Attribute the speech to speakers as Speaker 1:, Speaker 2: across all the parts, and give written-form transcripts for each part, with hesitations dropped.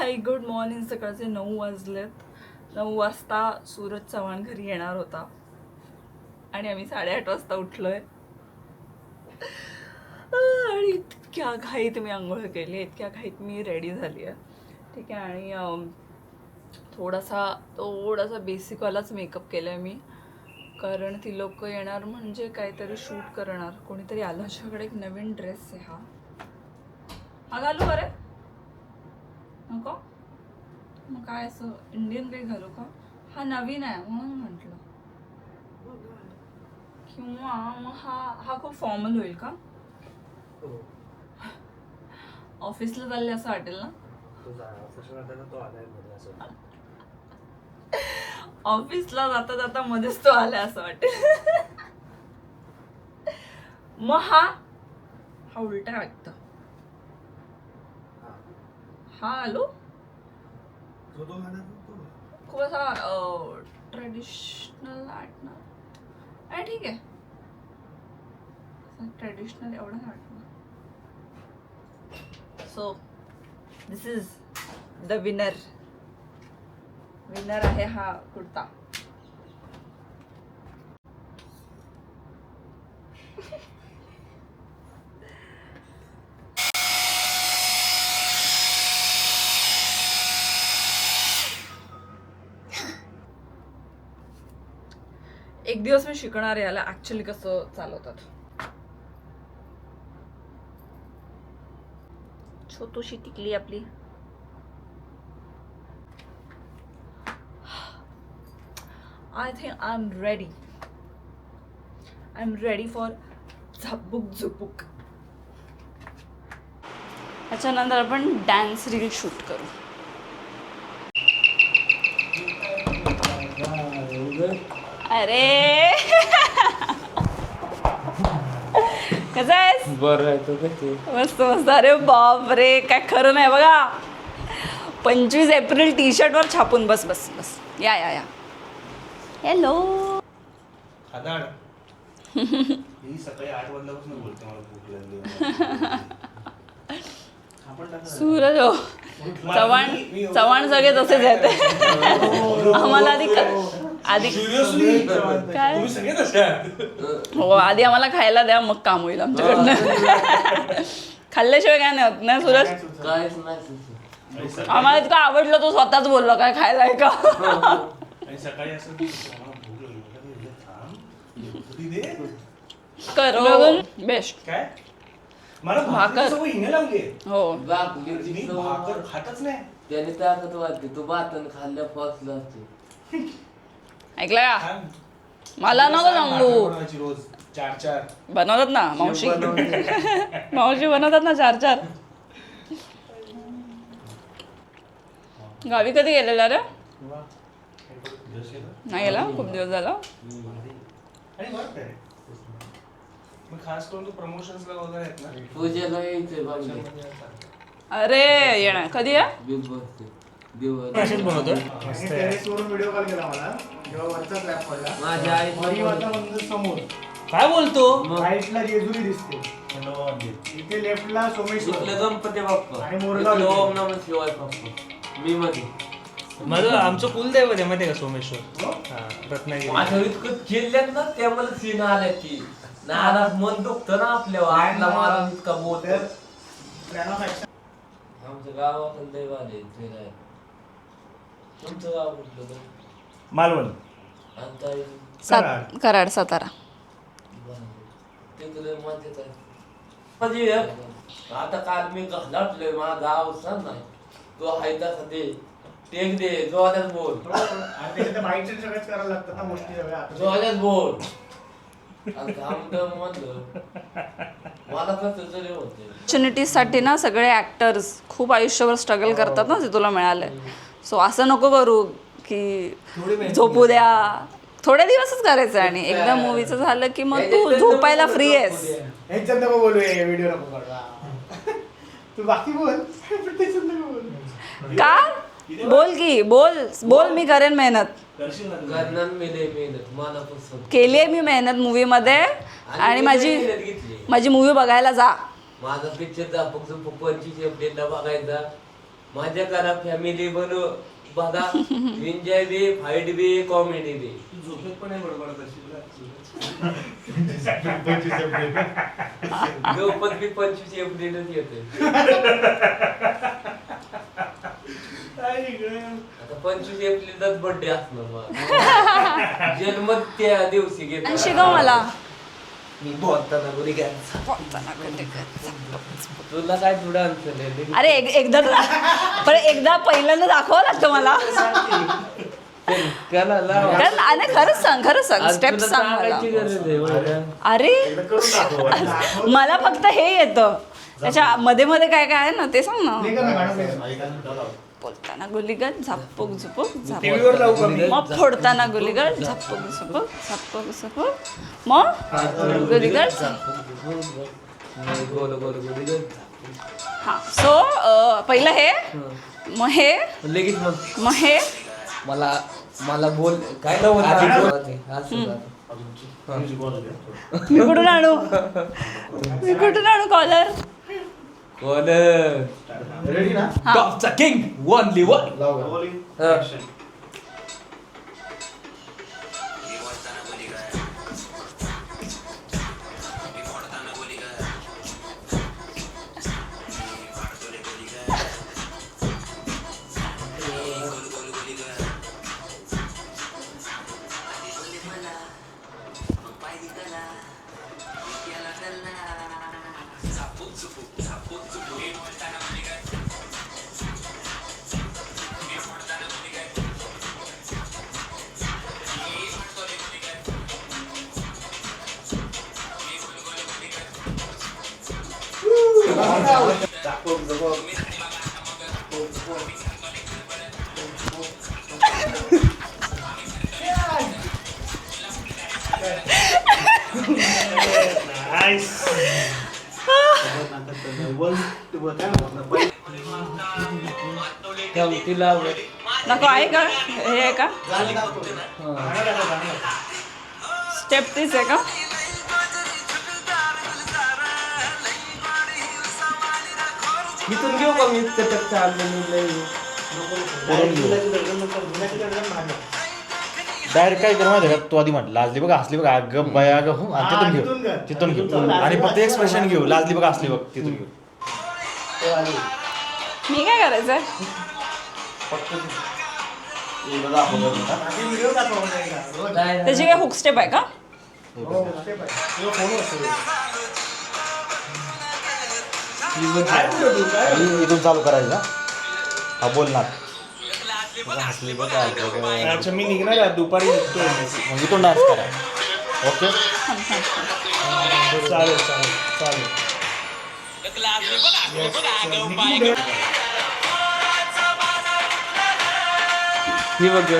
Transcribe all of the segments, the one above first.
Speaker 1: Hi good morning. सकाळचे 9 वाजलेत. 9 वाजता सूरज चव्हाण घरी येणार होता आणि आम्ही 8:30 वाजता उठलोय. आणि इतक्या घाईत मी आंघोळ केली, इतक्या घाईत मी रेडी झाली आहे. ठीक आहे. आणि थोडासा बेसिकवालाच मेकअप केला आहे मी, कारण ती लोक येणार म्हणजे काहीतरी शूट करणार. कोणीतरी आलं. माझ्याकडे एक नवीन ड्रेस आहे. हा घालू बरे नको मग काय असं इंडियन काही घालू का? हा नवीन आहे म्हणून म्हटलं. किंवा मग हा खूप फॉर्मल होईल का? ऑफिसला चालले असं वाटेल ना? ऑफिसला जाता जाता मध्येच तो आला असं वाटेल. मग हा उलटा वाटतं. हा आलो खूप असा ट्रेडिशनल वाटणार. ठीक आहे, ट्रेडिशनल एवढं नाही वाटणार. So this is the winner आहे हा कुर्ता. एक दिवस मी शिकणार याला ऍक्च्युअली कसं चालवतात. छोटूशी टिकली आपली. I think I am ready for Zapuk Zupuk. त्याच्यानंतर आपण डान्स रील शूट करू. अरे कसं आहेस?
Speaker 2: बरं आहे. तो कसे
Speaker 1: मस्त मस्त. अरे बाप रे, काय खरं नाही बघा. 25 एप्रिल टी शर्टवर छापून. बस बस बस. या हॅलो.
Speaker 3: खादाड ही सकाळी 8 वाजल्यापासून बोलते मला भूक लागली.
Speaker 1: सूरज हो चव्हाण सगळे तसेच आहेत. आम्हाला आधी काय
Speaker 3: तुम्ही सगळे तसे आहात.
Speaker 1: हो, आधी आम्हाला खायला द्या मग काम होईल आमच्याकडनं. खाल्ल्याशिवाय काय नाही होत ना सूरज?
Speaker 2: काहीच नाही.
Speaker 1: आम्हाला इतकं आवडलं तो स्वतःच बोलला काय खायला आहे का.
Speaker 3: आणि सकाळी असं मला भूक लागली दे
Speaker 1: कर बेस्ट.
Speaker 3: काय मला
Speaker 1: भाकर.
Speaker 3: भाकर सवय हिने लावली.
Speaker 1: हो
Speaker 3: मी भाकर खातच नाही.
Speaker 2: त्याने ताकद वाटते. तू भातन खाल्ल्या फसला असते.
Speaker 1: ऐकलं का?
Speaker 3: छान.
Speaker 1: मला नको सांगू.
Speaker 3: बनवायची रोज 4-4
Speaker 1: बनवतात ना मावशी. मावशी बनवतात ना 4-4. गावी कधी गेलेला रे? नाही गेला खूप दिवस झाला.
Speaker 3: आणि बरं आहे. मग खास करून प्रमोशन्सला वगैरे आहेत ना.
Speaker 2: पूजेला यायचंय बाजूला.
Speaker 1: अरे येणार कधी आहे?
Speaker 2: बिग बॉस दिवस
Speaker 4: टेरेसवरून व्हिडिओ कॉल केला मला जेव्हा वरचा स्लॅब पडला.
Speaker 2: माझ्या आई
Speaker 4: परिवारचा मंदिर समोर
Speaker 3: काय बोलतो?
Speaker 4: राईटला जेजुरी दिसते, इथे लेफ्टला सोमेश्वर
Speaker 2: इथलं गणपती बाप्पा
Speaker 4: आणि मोरगाव
Speaker 2: इथलं ओम नमः शिवाय बाप्पा. मी मध्ये
Speaker 3: माझं आमचं कुलदैवत आहे माहिती आहे का सोमेश्वर. हा रत्नागिरी.
Speaker 2: माझं इतकं चिडल्यात ना त्यामुळे सीन आल्या की नाराज मन दुखतं ना आपल्यावर. आपला मारून इतका बोलतो. आमचं गावाकडं दैव आले फिरायला. तुमचं गाव कुठलं तर?
Speaker 3: मालवण.
Speaker 2: आता
Speaker 1: कराड सातारा.
Speaker 2: तिकडे मजेत आहे. म्हणजे आता काल मी घालटलोय माझा गाव सांग नाही तो हाय तसा दे टेक दे जोरात बोल.
Speaker 4: आणि त्याच्यात बाईकचे सगळेच करायला लागतात ना गोष्टी सगळ्या.
Speaker 2: जोरात बोल. म्हणलं मला कसं तरी होते.
Speaker 1: ऑपॉर्च्युनिटीजसाठी ना सगळे ॲक्टर्स खूप आयुष्यभर स्ट्रगल करतात ना, जे तुला मिळालंय. सो असं नको करू की झोपू द्या. थोडे दिवसच करायचं आणि एकदा मूवीचं झालं की मग तू झोपायला फ्री आहेस.
Speaker 4: ह्याच्यात नको बोलू, व्हिडिओ नको काढू. तू बाकी बोल, त्याच्यात नको बोल.
Speaker 1: का? बोल की बोल मी करेन मेहनत.
Speaker 2: करणार मी लय मेहनत मनापासून
Speaker 1: केली आहे मी मेहनत मूवीमध्ये. आणि माझी मूवी बघायला जा.
Speaker 2: माझा पिक्चर फक्त 25 एप्रिलला बघायचा. मजा करा फॅमिली बनव बघा एन्जॉय बी फाईट बी कॉमेडी बी.
Speaker 3: झोपेत पण आहे बडबड तशी.
Speaker 2: गणपत बी 25 एप्रिलच येते. आता 25 एप्रिलचाच बर्थडे असणार मग. जन्म त्या दिवशी
Speaker 1: आणि
Speaker 2: घेतो.
Speaker 1: शिकव मला.
Speaker 2: मी बोलताना बोली काय तुला काय तुला आन्सर
Speaker 1: अरे एकदा पहिल्यांदा दाखवावं लागतं मला.
Speaker 2: त्याला लाव.
Speaker 1: कारण खरंच सांग स्टेप सांग मला.
Speaker 2: गरज आहे.
Speaker 1: अरे
Speaker 4: करून दाखव.
Speaker 1: मला फक्त हे येतं. त्याच्या मध्ये मध्ये काय काय आहे ना ते सांग ना.
Speaker 4: नाही का ना गाणं?
Speaker 1: बोलताना गुलीगत झापूक झुपूक
Speaker 4: TV वर लावू का मी?
Speaker 1: मग फोडताना गुलीगत झापूक झुपूक मग गुलीगत.
Speaker 2: गोल गोल गोल.
Speaker 1: हा सो पहिलं हे मग हे
Speaker 2: लगेच
Speaker 1: मग हे
Speaker 2: मला बोल काय
Speaker 1: मी कुठून आणू कॉलर.
Speaker 4: रेडी ना?
Speaker 2: टॉपचा किंग ओनली वन.
Speaker 4: लाव का?
Speaker 1: नको आहे का हे आहे का स्टेप तीच आहे का.
Speaker 2: इथून घेऊ का मी चटक
Speaker 5: डायरेक्ट काय कर माहिती का तू आधी म्हण लाजली बघा हसली बघा अगं बया अगं हो आणि तिथून घेऊ आणि फक्त एक्सप्रेशन घेऊ लाजली बघा हसली बघ तिथून घेऊ.
Speaker 1: मी काय करायचंय. त्याची काय हुक स्टेप आहे का.
Speaker 5: इथून चालू करायचं ना. हा बोल ना. हसली बघा
Speaker 3: अच्छा मी निघणार आहे दुपारी निघतोय.
Speaker 5: मग इथून डान्स करा. ओके
Speaker 3: चालेल चालेल चालेल.
Speaker 2: ही बघ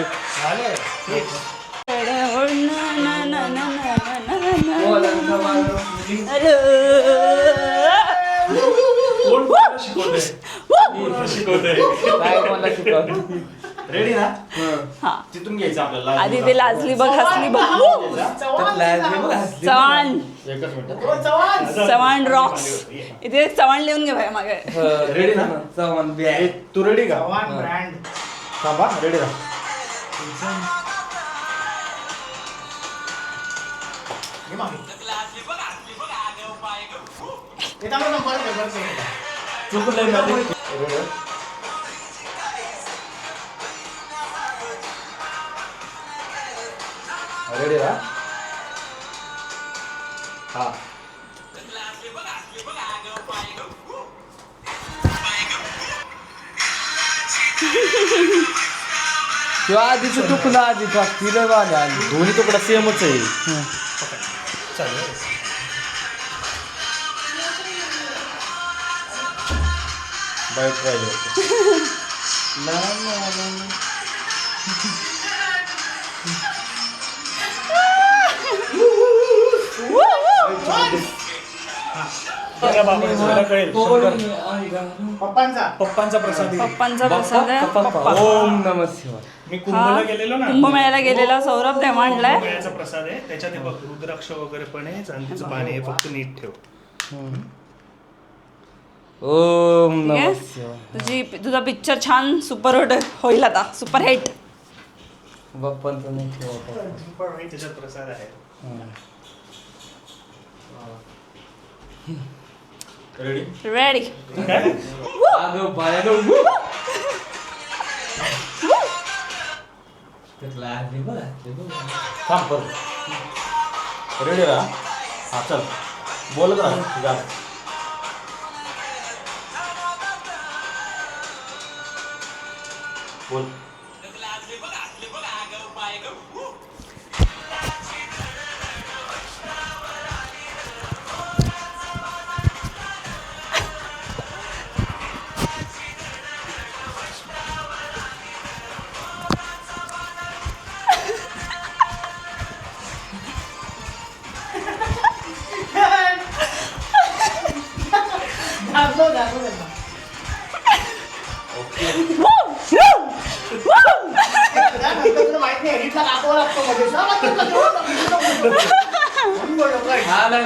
Speaker 3: कोण शिकवतंय?
Speaker 2: काय मला शिकव.
Speaker 5: रेडी ना.
Speaker 1: हा
Speaker 5: तिथून घ्यायचं आपल्याला.
Speaker 1: आधी ते लाजली बघ हसली बघ. चव्हाण
Speaker 5: एकच मिनिट.
Speaker 1: चव्हाण रॉक्स. इथे चव्हाण लिहून घे भाई मागे.
Speaker 5: रेडी ना.
Speaker 2: चव्हाण बी
Speaker 5: ए, तू रेडी का.
Speaker 4: ब्रँड.
Speaker 5: थांबा रेडी ना.
Speaker 2: चुकलंय मध्ये.
Speaker 5: रेडी ना. हा
Speaker 2: किंवा आधीच चुकलं आधी तिला आल्या
Speaker 5: दोन्ही तुकडा सेमच आहे. बाईट राहिले.
Speaker 3: मला कळेल.
Speaker 4: पप्पांचा
Speaker 3: पप्पांचा प्रसाद आहे.
Speaker 1: पप्पांचा प्रसाद आहे. पप्पा.
Speaker 2: ओम नमः शिवाय.
Speaker 3: मी
Speaker 1: हा
Speaker 3: कुंभला गेलेलो ना.
Speaker 1: कुंभमेळ्याला गेलेला सौरभ ते मांडलाय.
Speaker 3: कुंभमेळ्याचा प्रसाद आहे. त्याच्यात हे बघ रुद्राक्ष वगैरे पण आहे. चांदीचं पाणी आहे. फक्त नीट ठेव.
Speaker 2: ओम
Speaker 1: ठीक आहे?
Speaker 2: नमः शिवाय.
Speaker 1: तुझा पिक्चर छान सुपरहिट होईल आता सुपरहिट.
Speaker 2: बाप्पांचं नाही ठेवत.
Speaker 4: पण नाही, त्याच्यात प्रसाद आहे.
Speaker 5: Ready
Speaker 1: ready.
Speaker 2: अगं बाया
Speaker 5: थांब परत रेडी राहा. हा चल बोलत राहा जा. बोल.
Speaker 4: दाखव त्यांना. नंतर तुला माहित नाही एडिटला दाखवावं लागतं मध्ये.
Speaker 2: हा नाही